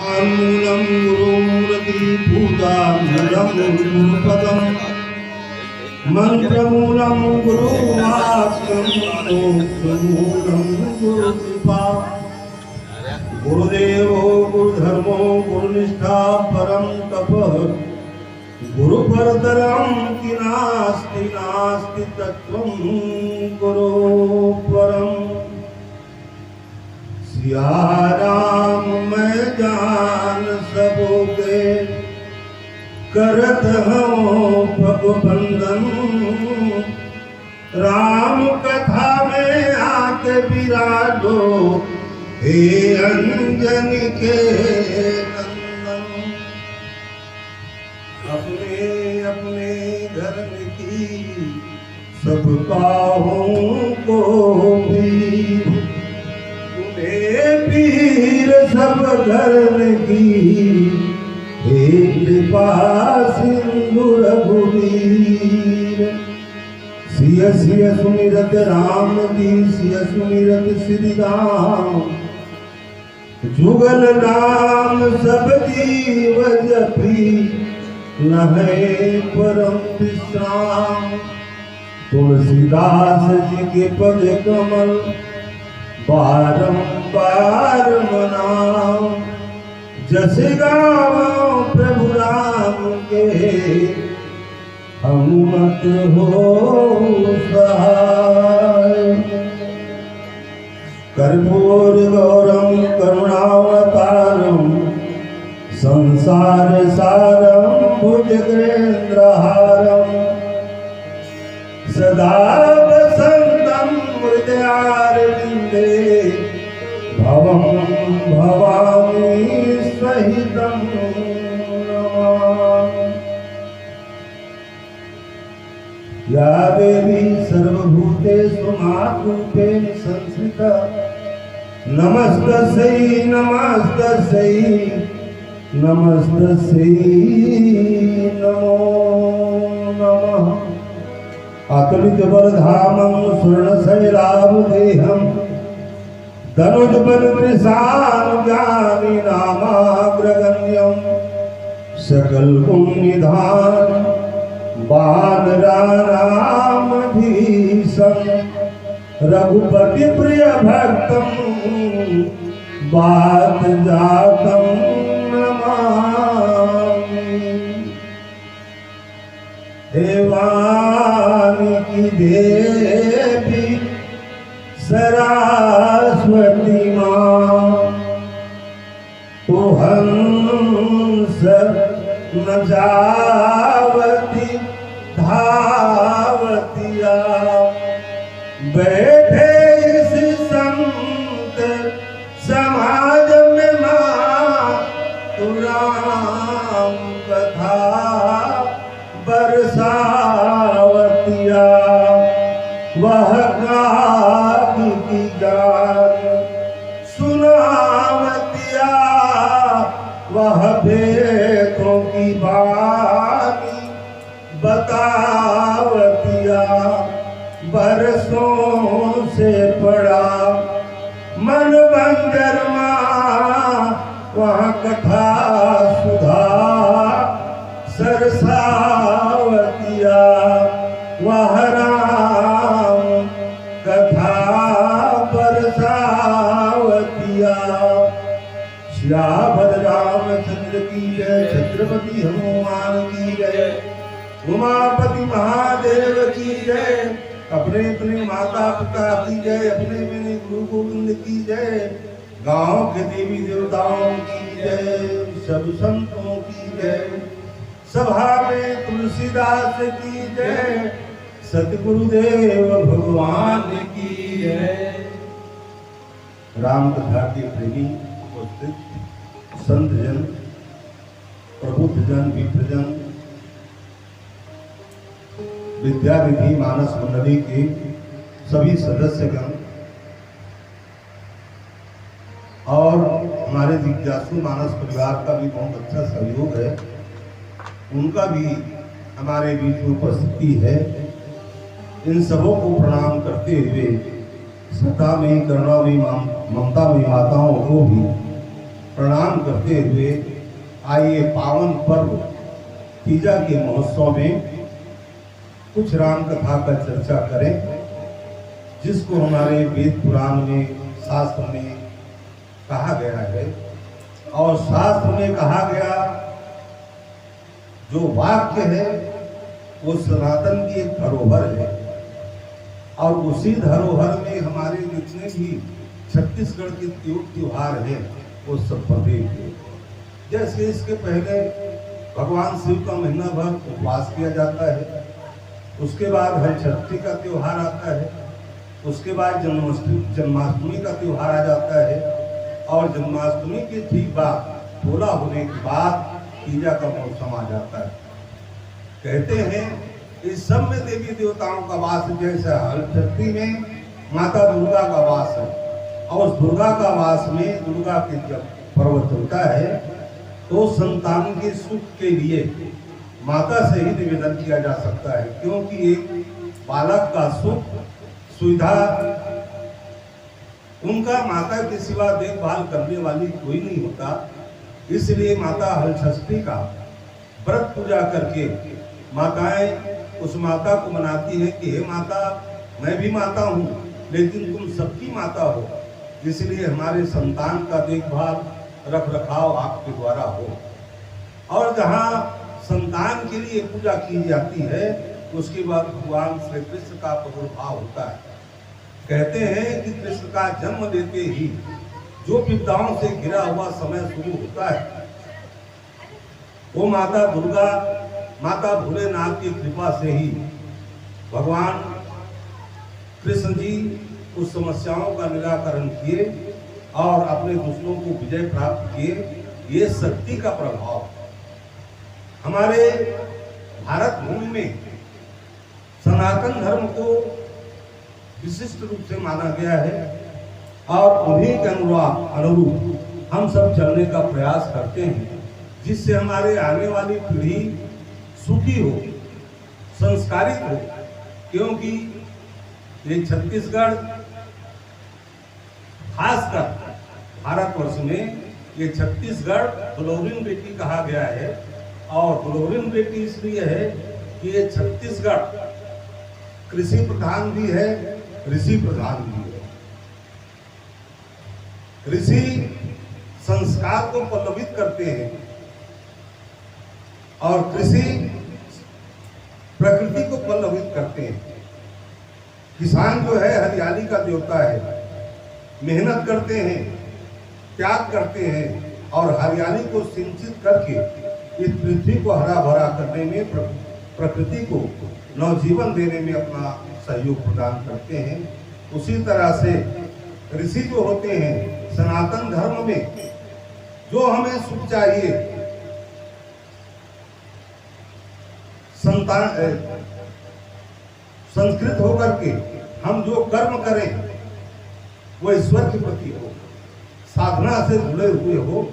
मूलं गुरुमूलति पूजामूलं गुरुपदं मन्त्रमूलं गुरुवाक्यं मोक्षमूलं गुरुकृपा गुरुदेवो गुरुधर्मो गुरुनिष्ठा परं तपः गुरुपरतरं कि नास्ति नास्ति तत्त्वं गुरु परम्। सिया राम मैं जान सबके करत हूँ पगबंधन राम कथा में आके विराजो हे अंजनी के नंदन। अपने अपने धर्म की सब काहों को वीर पीर सब धर्म की हे कृपा सिंधु रघुवीर। सिय सिय सुमिरत राम जी सिय सुमिरत श्री राम जुगल राम सब जीव जपी नहे परम विश्राम। तुलसीदास जी के पद कमल बारंबार मनाओ जस गाओ प्रभु राम के हम मत हो सहाय। कर्पूर गौरम करुणावतारम संसार सारम भुजगेन्द्रहारम सदा वसंतम हृदयारविंदे भवं भवामि सहितं नमामि। या देवी सर्वभूतेषु मातृरूपेण संस्थिता नमस्तस्यै नमस्तस्यै नमस्तस्यै नमो नमः। अतुलित बलधामं स्वर्णशैलाभदेहं धनुजबल कृशानुज्ञानि नामाग्रगण्यं सकल पुण्यधाम वानराणामधीशं रघुपति प्रिय भक्तं वातजातं नमामि। देवानी की देवी सरस्वती माँ तो हंस न जावती धावतिया बैठे इस संत समाज में माँ तो राम कथा बरसावतिया वह काकी की जान सुनावतिया वह भेदों की बानी बतावतिया बरसों से पड़ा मन बंजर माँ वह कथा सुधा सरसावतिया वह राम कथा बरसावतिया। श्यामल रामचंद्र की जय छत्रपति हनुमान की जय उमापति महादेव की जय अपने अपने माता पिता की जय अपने अपने गुरु गोविंद की जय गांव के देवी देवताओं की जय सब संतों की जय सभा में तुलसीदास की जय सतगुरुदेव भगवान की जय। राम कथा के प्रेमी उपस्थित संत जन प्रबुद्ध जन विप्रजन विद्याविधि मानस मंडली के सभी सदस्यगण और हमारे जिज्ञासु मानस परिवार का भी बहुत अच्छा सहयोग है उनका भी हमारे बीच में उपस्थिति है। इन सबों को प्रणाम करते हुए सत्ता में करुणा में ममता में माताओं को भी प्रणाम करते हुए आइए पावन पर्व तीजा के महोत्सव में कुछ राम कथा का चर्चा करें, जिसको हमारे वेद पुराण में शास्त्र में कहा गया है। और शास्त्र में कहा गया जो वाक्य है वो सनातन की एक धरोहर है, और उसी धरोहर में हमारे जितने भी छत्तीसगढ़ के त्योहार हैं वो सब प्रतीक है। जैसे इसके पहले भगवान शिव का महीना भर उपवास किया जाता है, उसके बाद हलछठी का त्योहार आता है, उसके बाद जन्माष्टमी का त्योहार आ जाता है, और जन्माष्टमी के ठीक बाद होला होने के बाद तीजा का मौसम आ जाता है। कहते हैं इस सब में देवी देवताओं का वास है। जैसे हलछठी में माता दुर्गा का वास है, और उस दुर्गा का वास में दुर्गा के जब पर्व चलता है तो संतान के सुख के लिए माता से ही निवेदन किया जा सकता है, क्योंकि एक बालक का सुख सुविधा उनका माता के सिवा देखभाल करने वाली कोई नहीं होता। इसलिए माता हलषष्ठी का व्रत पूजा करके माताएं उस माता को मनाती हैं कि हे माता, मैं भी माता हूँ लेकिन तुम सबकी माता हो, इसलिए हमारे संतान का देखभाल रख रखाव आपके द्वारा हो। और जहाँ संतान के लिए पूजा की जाती है उसके बाद भगवान श्री कृष्ण का प्रादुर्भाव होता है। कहते हैं कि कृष्ण का जन्म लेते ही जो विपदाओं से घिरा हुआ समय शुरू होता है वो माता दुर्गा, माता भोलेनाथ की कृपा से ही भगवान कृष्ण जी उस समस्याओं का निराकरण किए और अपने दुश्मनों को विजय प्राप्त किए। ये शक्ति का प्रभाव हमारे भारत भूमि में सनातन धर्म को विशिष्ट रूप से माना गया है, और उन्हीं के अनुरूप हम सब चलने का प्रयास करते हैं, जिससे हमारे आने वाली पीढ़ी सुखी हो, संस्कारित हो। क्योंकि ये छत्तीसगढ़ खासकर भारतवर्ष में ये छत्तीसगढ़ ग्लोरिन बेटी कहा गया है, और ग्लोरिन बेटी इसलिए है कि ये छत्तीसगढ़ कृषि प्रधान भी है, ऋषि प्रधान भी है। ऋषि संस्कार को पल्लवित करते हैं और कृषि प्रकृति को पल्लवित करते हैं। किसान जो है हरियाली का देवता है, मेहनत करते हैं, त्याग करते हैं, और हरियाली को सिंचित करके इस पृथ्वी को हरा भरा करने में, प्रकृति को नवजीवन देने में अपना सहयोग प्रदान करते हैं। उसी तरह से ऋषि जो होते हैं सनातन धर्म में, जो हमें सुख चाहिए, संस्कृत होकर के हम जो कर्म करें वो ईश्वर के प्रति हो, साधना से जुड़े हुए हो।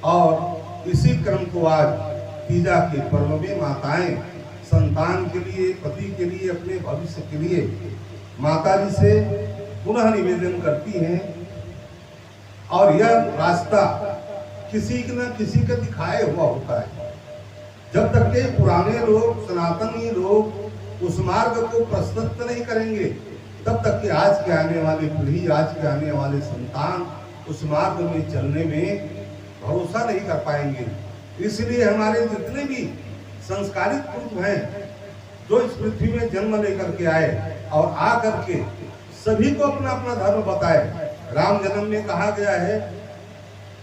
और इसी क्रम को आज तीजा के पर्व में माताएं संतान के लिए, पति के लिए, अपने भविष्य के लिए माता जी से पुनः निवेदन करती हैं। और यह रास्ता किसी न किसी का दिखाए हुआ होता है। जब तक के पुराने लोग, सनातनी लोग उस मार्ग को प्रस्तुत नहीं करेंगे, तब तक कि आज के आने वाली पीढ़ी, आज के आने वाले संतान उस मार्ग में चलने में भरोसा नहीं कर पाएंगे। इसलिए हमारे जितने भी संस्कारित पुरुष हैं जो इस पृथ्वी में जन्म लेकर के आए और आ करके सभी को अपना अपना धर्म बताए। राम जन्म में कहा गया है,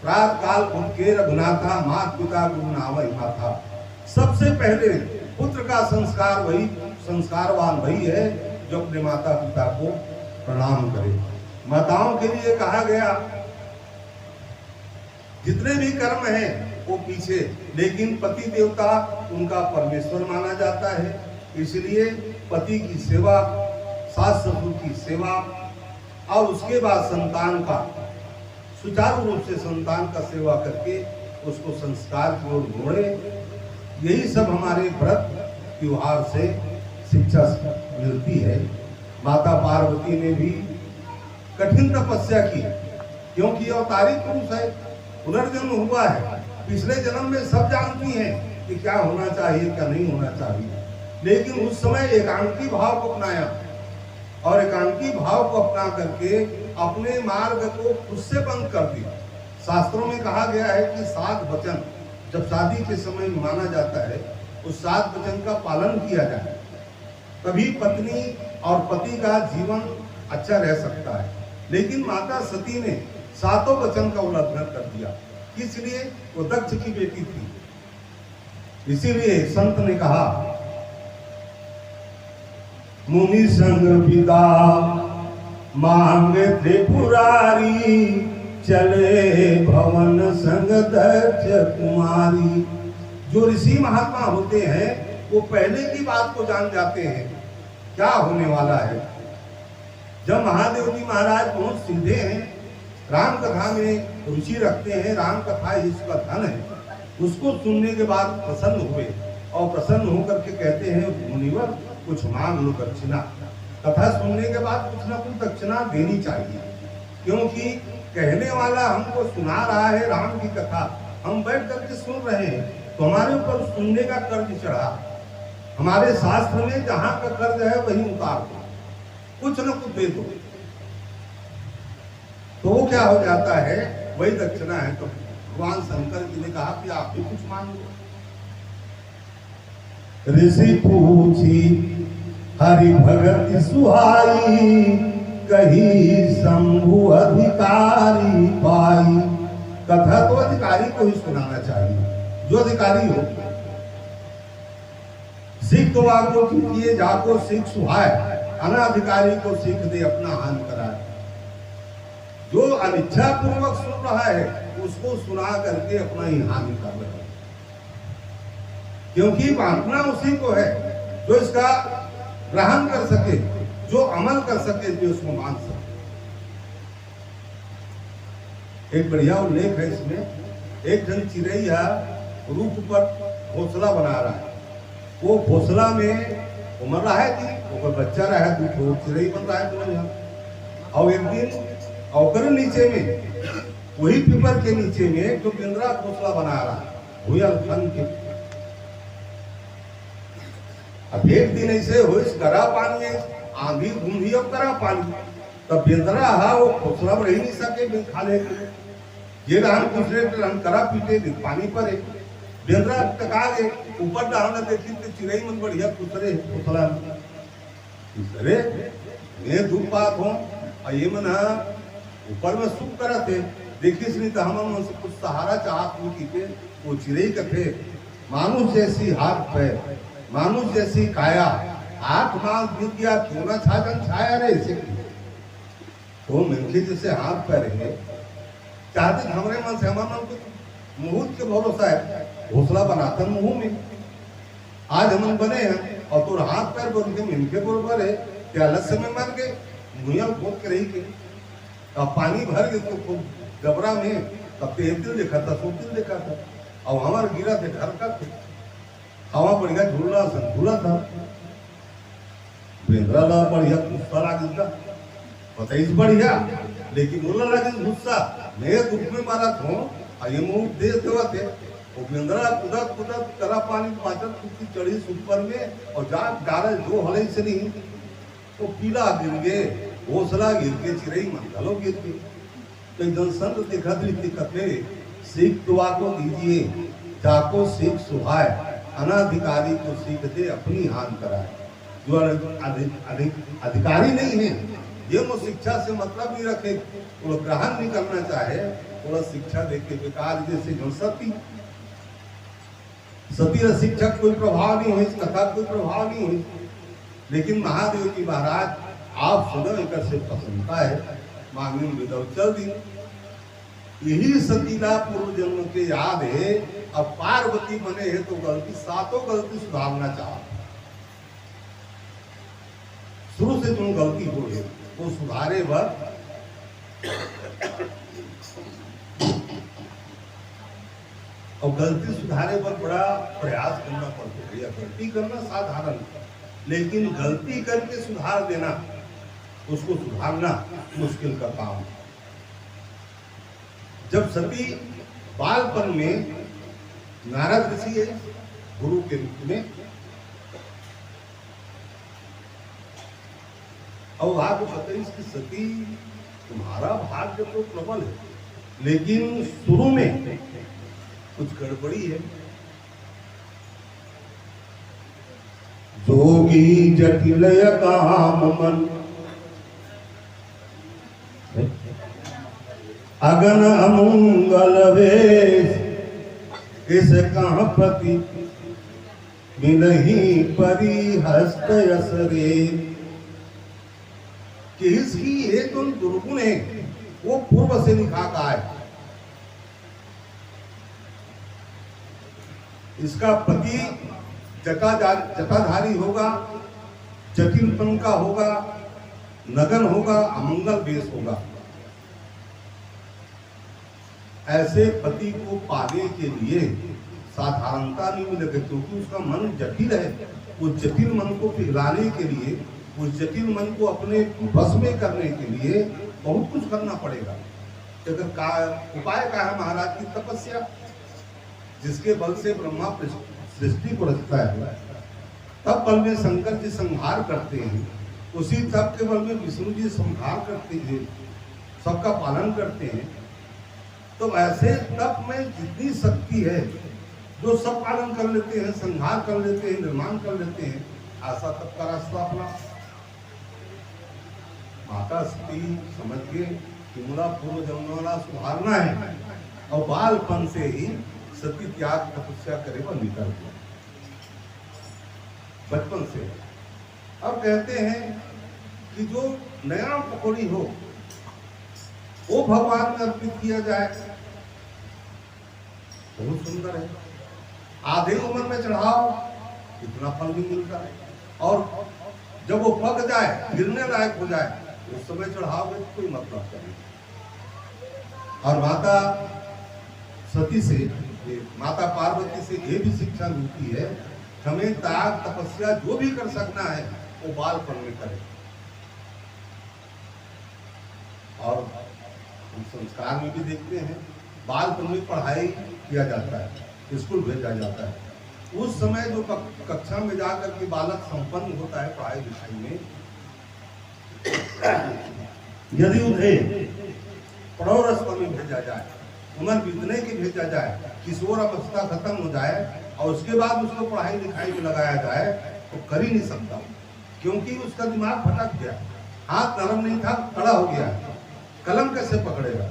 प्रात काल उनके रघुनाथा, मात पिता गुरु नावई माथा। सबसे पहले पुत्र का संस्कार वही, संस्कारवान वही है जो अपने माता पिता को प्रणाम करे। माताओं के लिए कहा गया जितने भी कर्म हैं वो पीछे, लेकिन पति देवता उनका परमेश्वर माना जाता है। इसलिए पति की सेवा, सास ससुर की सेवा, और उसके बाद संतान का सुचारू रूप से संतान का सेवा करके उसको संस्कार की ओर मोड़े। यही सब हमारे व्रत त्योहार से शिक्षा मिलती है। माता पार्वती ने भी कठिन तपस्या की, क्योंकि अवतारी पुरुष है, पुनर्जन्म हुआ है, पिछले जन्म में सब जानती हैं कि क्या होना चाहिए क्या नहीं होना चाहिए, लेकिन उस समय एकांकी भाव को अपनाया और एकांकी भाव को अपना करके अपने मार्ग को खुद से बंद कर दिया। शास्त्रों में कहा गया है कि 7 वचन जब शादी के समय माना जाता है, उस 7 वचन का पालन किया जाए, तभी पत्नी और पति का जीवन अच्छा रह सकता है। लेकिन माता सती ने 7 वचन का उल्लंघन कर दिया, इसलिए वो दक्ष की बेटी थी। इसीलिए संत ने कहा, मुनि संग विदा मांगे त्रिपुरारी, चले भवन संग दक्ष कुमारी। जो ऋषि महात्मा होते हैं वो पहले की बात को जान जाते हैं क्या होने वाला है। जब महादेव जी महाराज बहुत सीधे हैं, राम कथा में रुचि रखते हैं, राम कथा इसका धन है, उसको सुनने के बाद प्रसन्न हुए और प्रसन्न होकर के कहते हैं, मुनिवर कुछ मांग लो दक्षिणा। कथा सुनने के बाद कुछ ना कुछ दक्षिणा देनी चाहिए, क्योंकि कहने वाला हमको सुना रहा है राम की कथा, हम बैठ करके सुन रहे हैं, तो हमारे ऊपर सुनने का कर्ज चढ़ा। हमारे शास्त्र में जहां का कर्ज है वही उतार दो, कुछ न कुछ दे दो, तो वो क्या हो जाता है, वही दक्षिणा है। तो भगवान शंकर जी ने कहा कि आप भी कुछ मांगो। ऋषि पूछी हरि भगति सुहाई, कही शंभु अधिकारी पाई। कथा तो अधिकारी को ही सुनाना चाहिए, जो अधिकारी हो। सीख तो आपको कीजिए जाको सीख सुहाय, अनाधिकारी को सीख दे अपना हानि कराए। जो अनिच्छा पूर्वक सुन रहा है उसको सुना करके अपना ही हानि कर रहा है, क्योंकि बांटना उसी को है जो इसका ग्रहण कर सके, जो अमल कर सके, जो उसको मान सके। एक बढ़िया उल्लेख है इसमें। एक जन चिड़ैया रूख पर घोंसला बना रहा है, वो घोंसला में उमर रहा है कि वो बच्चा रहा है, दूसरा चिड़ै बन रहा है तो। और एक दिन औकर नीचे में, वही पीपर के नीचे में जो पिंजरा घोंसला बना रहा है, भूयल फन के। अब एक दिन ऐसे हो, इस गरा पानी आंधी घूमी और गरा पानी, तब बेंदरा हा वो घोंसला में रह नहीं सके, खा ले ये हम दूसरे करा पीटे पानी पर है, बेंदरा टका गए ऊपर डालना देखी तो चिड़ै मन बढ़िया दूसरे घोंसला में दूसरे मैं धूप पात हो, और ये मन ऊपर में सुख करा थे, देखिस नहीं तो हम से कुछ सहारा चाहत नहीं की, वो चिड़ै कथे मानुष जैसी हाथ पैर, मानुष जैसी काया, आठ मास बीत गया क्यों ना छाजन छाया रे इसे। तो मिनखे जैसे हाथ पैर है, चाहते हमारे मन से हमारे मन को मुहूर्त के भरोसा है, घोंसला बनाता मुंह में। आज हम बने हैं और तो हाथ पैर बोल के मिनखे बरोबर है, क्या लस्य में मर गए, मुहिया खोद के रही के। अब पानी भर गए तो गबरा में, तब तेल देखा था, सोतिल देखा था, और हमारे गिरा थे घर का हवा बढ़िया झूला था, बेंद्रा ला बढ़िया गुस्सा लागे था, बताइए बढ़िया, लेकिन बोला लगे गुस्सा, मैं दुख में मारा था, और ये मुंह दे देवा थे, वो बेंद्रा कुदत कुदत करा पानी पाचन कुछ चढ़ी ऊपर में, और जा डाले जो हले से नहीं, तो पीला गिर गए, घोंसला गिर के चिड़ै मंडलो गिर गए। तो एकदम संत दिखत दिखते, सीख दुआ को दीजिए जाको सीख सुहाय, अनाधिकारी को सीख दे अपनी हानि कराए। जो अधिकारी नहीं है, ये वो शिक्षा से मतलब नहीं रखे, वो ग्रहण नहीं करना चाहे, वो शिक्षा देके बेकार। जैसे जो सती शिक्षक कोई प्रभाव नहीं हुई, कथा कोई प्रभाव नहीं हुई, लेकिन महादेव जी महाराज आप सुनो एक से प्रसन्नता है, मांगने में चल दी। यही सतीला पूर्व जन्म के याद है। अब पार्वती बने हैं तो गलती, 7 गलती सुधारना चाह, शुरू से जो गलती हो है वो सुधारे वह। और गलती सुधारे पर बड़ा प्रयास करना पड़ता है। गलती करना साधारण, लेकिन गलती करके सुधार देना, उसको सुधारना मुश्किल का काम। जब सती बालपन में नारद ऋषि है गुरु के रूप में, और आपको पता है इसकी सती तुम्हारा भाग्य तो प्रबल है, लेकिन शुरू में कुछ गड़बड़ी है। जोगी जटिल काम मन अगन अमंगल वेश, इस कहाँ पति मिलही परी हस्त यसरे। कि इसकी एक जो दुर्गुण है वो पूर्व से लिखा का है। इसका पति जटाधारी होगा, जटिलपन का होगा, नगन होगा, अमंगल वेश होगा। ऐसे पति को पाने के लिए साधारणता नहीं मिलेगी, क्योंकि उसका मन जटिल है। वो जटिल मन को पिघलाने के लिए, उस जटिल मन को अपने वश में करने के लिए बहुत कुछ करना पड़ेगा। अगर उपाय का है महाराज की तपस्या, जिसके बल से ब्रह्मा सृष्टि को रचता है, तब बल में शंकर जी संहार करते हैं, उसी तप के बल में विष्णु जी संहार करते हैं, सबका पालन करते हैं। तो ऐसे तप में जितनी शक्ति है, जो सब पालन कर लेते हैं, संहार कर लेते हैं, निर्माण कर लेते हैं, ऐसा तप का रास्ता अपना। माता सती समझ के कि मुला पूर्व जन्मवाला सुधारना है, और बालपन से ही सती त्याग तपस्या करे व निकल गया बचपन से। अब कहते हैं कि जो नया पकौड़ी हो वो भगवान में अर्पित किया जाए, बहुत सुंदर है। आधे उम्र में चढ़ाओ, इतना फल भी मिलता है, और जब वो पक जाए, गिरने लायक हो जाए, उस समय चढ़ाओगे तो कोई मतलब नहीं। और माता सती से, माता पार्वती से ये भी शिक्षा मिलती है, हमें त्याग तपस्या जो भी कर सकना है वो बालपन में करें। और हम संस्कार में भी देखते हैं, बालपन में पढ़ाई किया जाता है, स्कूल भेजा जाता है। उस समय जो कक्षा में जाकर के बालक संपन्न होता है पढ़ाई लिखाई में, यदि उन्हें प्रौरस्व में भेजा जाए, उम्र बीतने की भेजा जाए, किशोर अवस्था खत्म हो जाए, और उसके बाद उसको पढ़ाई लिखाई में लगाया जाए, तो कर ही नहीं सकता, क्योंकि उसका दिमाग भटक गया, हाथ नरम नहीं था, कड़ा हो गया। कलम कैसे पकड़ेगा?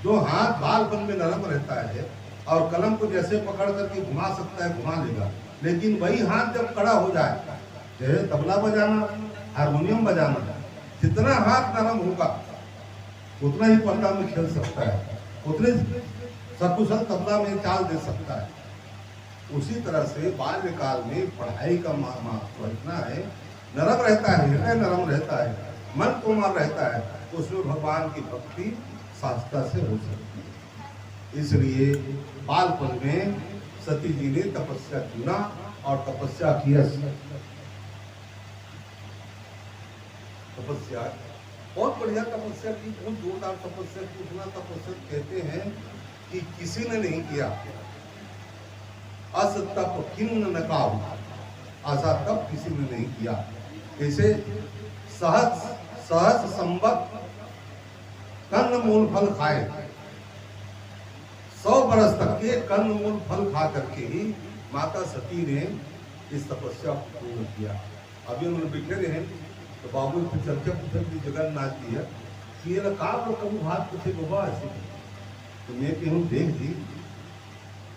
जो हाथ बालपन में नरम रहता है और कलम को जैसे पकड़ करके घुमा सकता है घुमा लेगा, लेकिन वही हाथ जब कड़ा हो जाए, जैसे तबला बजाना, हारमोनियम बजाना, जितना हाथ नरम होगा उतना ही पल्ला में खेल सकता है, उतने सकुशल तबला में चाल दे सकता है। उसी तरह से बाल्यकाल में पढ़ाई का महत्व इतना है, नरम रहता है, हृदय नरम रहता है, मन कोमल रहता है, उसमें भगवान की भक्ति सहजता से हो सकती है। इसलिए बालपन में सती जी ने तपस्या चुना और तपस्या किया। तपस्या बहुत बढ़िया तपस्या की, बहुत जोरदार तपस्या की। उतना तपस्या कहते हैं कि किसी ने नहीं किया। अस तप किन्न न काहू, ऐसा तप किसी ने नहीं किया। जैसे सहज संबत कन्न मूल फल खाए, 100 बरस तक के कन्न मूल फल खा करके ही माता सती ने इस तपस्या को पूर्ण किया। अभी उन्होंने बिखरे हैं तो बाबू की चर्चा पूछी जगन्नाथ जी है कि ये का कबू हाथ पूछे बाबा ऐसे, तो मैं कहूँ देख जी,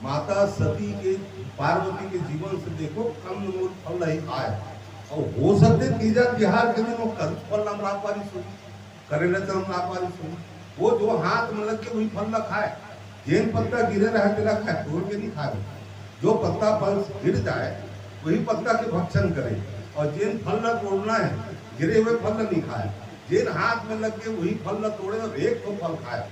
माता सती के पार्वती के जीवन से देखो कन्न मूल फल नहीं आए, और हो सकते तीजा तिहार के दिन वो कर्ज फल नाम रापारी सुनी, करेला चरम रापारी सुनी, वो जो हाथ में लग के वही फल न खाए, जेन पत्ता गिरे रहे तेरा खाए, तोड़ के नहीं खाए। जो पत्ता फल गिर जाए वही पत्ता के भक्षण करे, और जेन फल न तोड़ना है, गिरे हुए फल नहीं खाए, जेन हाथ में लग के वही फल न तोड़े और एक तो फल खाए।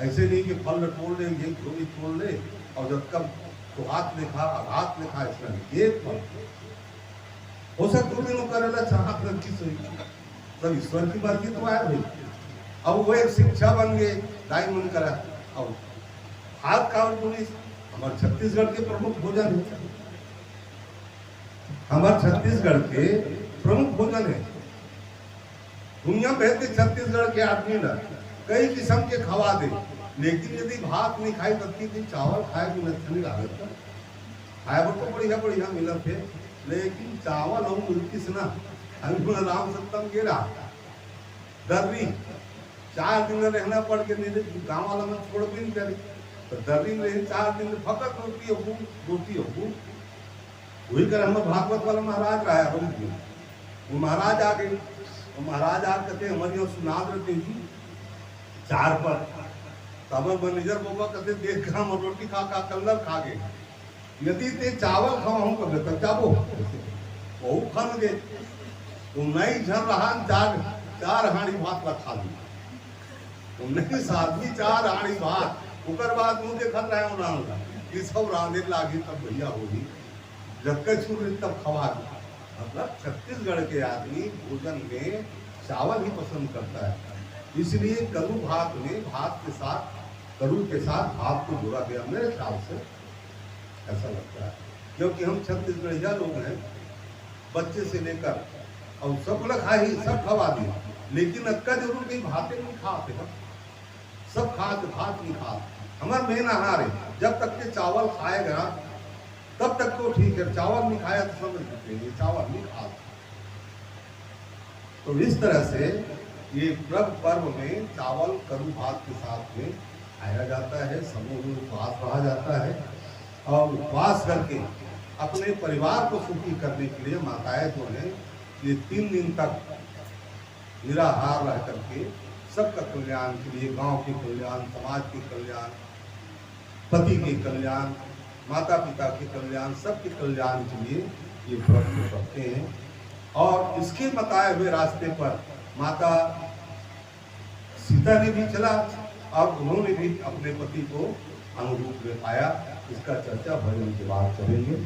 ऐसे नहीं कि फल न तोड़ ले, ये थोड़ी तोड़ ले, और जब कब तो हाथ लिखा आघात लिखा, इसमें एक फल हो सकता है करेला चाहत रखी सोई, तब ईश्वर की मर्जी तो आया भाई। अब वो एक शिक्षा बन गए, दाई मन करा और भात का हमारे छत्तीसगढ़ के प्रमुख भोजन है, हमारे छत्तीसगढ़ के प्रमुख भोजन है। दुनिया भर के छत्तीसगढ़ के आदमी ना कई किस्म के खवा दे, लेकिन यदि भात नहीं खाई तब दिन चावल खाए भी नहीं लागत। फाइबर तो बढ़िया बढ़िया मिलत है, लेकिन चावल हम मिलती से ना हम राम सत्तम के रहा दर्री 4 दिन रहना पड़ के नहीं, गाँव वाला में छोड़ भी नहीं करे तो दर्री में रहे 4 दिन फकत रोटी हो वही कर। हम भागवत वाला महाराज रहा है, वो महाराज आ गए, वो महाराज आ कहते हमारे यहाँ सुनाद रहते जी 4 पर तब मैनेजर बाबा कहते देख कर हम रोटी खा कल्लर खा गए, यदि ते चावल खाऊं कब तक जाबो वो खन गए वो नहीं झर रहा 4 हाड़ी भात ला खा ली नहीं साथी 4 हाड़ी भात उकर बाद मुझे खन रहे हो ना ये सब रांधे लागी तब भैया होगी जब तक छूट तब खवा। मतलब छत्तीसगढ़ के आदमी भोजन में चावल ही पसंद करता है, इसलिए करू भात में भात के साथ करू के साथ भात को जोड़ा गया मेरे ख्याल से ऐसा लगता है, क्योंकि हम छत्तीसगढ़िया लोग हैं बच्चे से लेकर और सब लोग खा ही सब खवा दिए, लेकिन अक्का जरूर कहीं भाते नहीं खाते हम सब खाते भात नहीं खाते। हमारा मेन आहार है, जब तक के चावल खाएगा तब तक तो ठीक है, चावल नहीं खाया तो समझ लीजिए चावल नहीं खाता। तो इस तरह से ये पर्व में चावल करू भात के साथ में खाया जाता है, समूह में उपवास रहा जाता है और उपवास करके अपने परिवार को सुखी करने के लिए माताएं जो है ये 3 दिन तक निराहार रह करके सबका कल्याण के लिए, गांव के कल्याण, समाज के कल्याण, पति के कल्याण, माता पिता के कल्याण, सबके कल्याण के लिए ये व्रत करते हैं। और इसके बताए हुए रास्ते पर माता सीता ने भी चला और उन्होंने भी अपने पति को अनुरूप में पाया। इसका चर्चा भजन के बाद करेंगे।